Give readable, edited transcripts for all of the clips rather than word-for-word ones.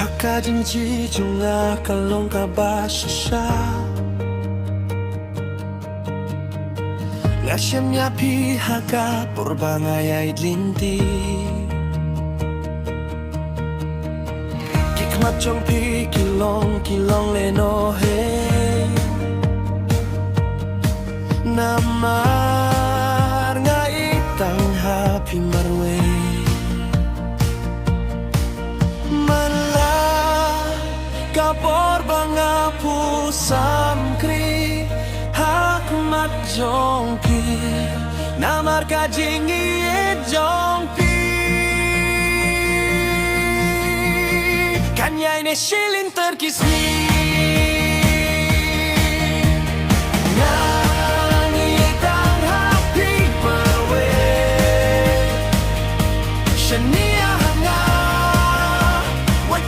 Hakajinji junga kalong kabashasha Lashem ya pi haka purbangaya idlinti Kikmat chong pi kilong leno he Namar nga itang happy marwe Kapor banga pusam kri Hakmat jongpi Namar kajingi e jongpi Kanyai ne shilin terkismi Nyanyi tang happy marwe Shania hanga Wat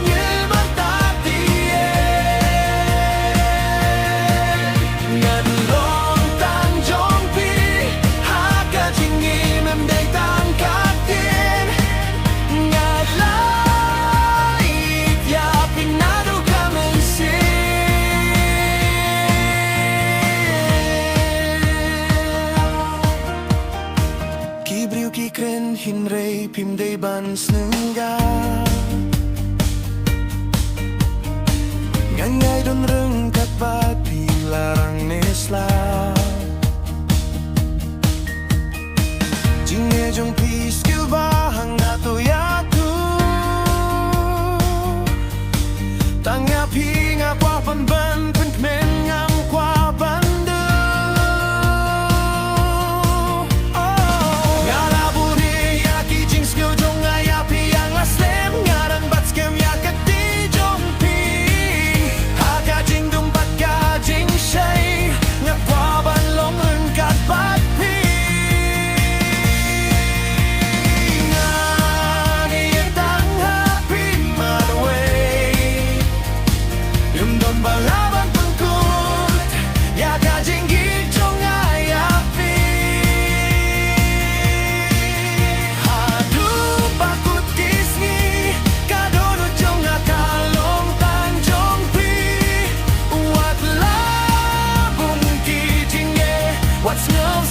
Kren hinrei pimdei ban snengga Ngangai don rengkat pati larang nesla Jinge jong pi skill bahang ato yatu Tangga pi ngapa penban pentmen ngam kwa bandu What's no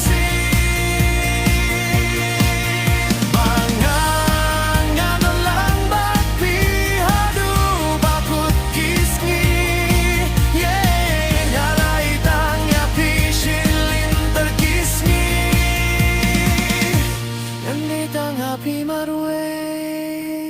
happy marwe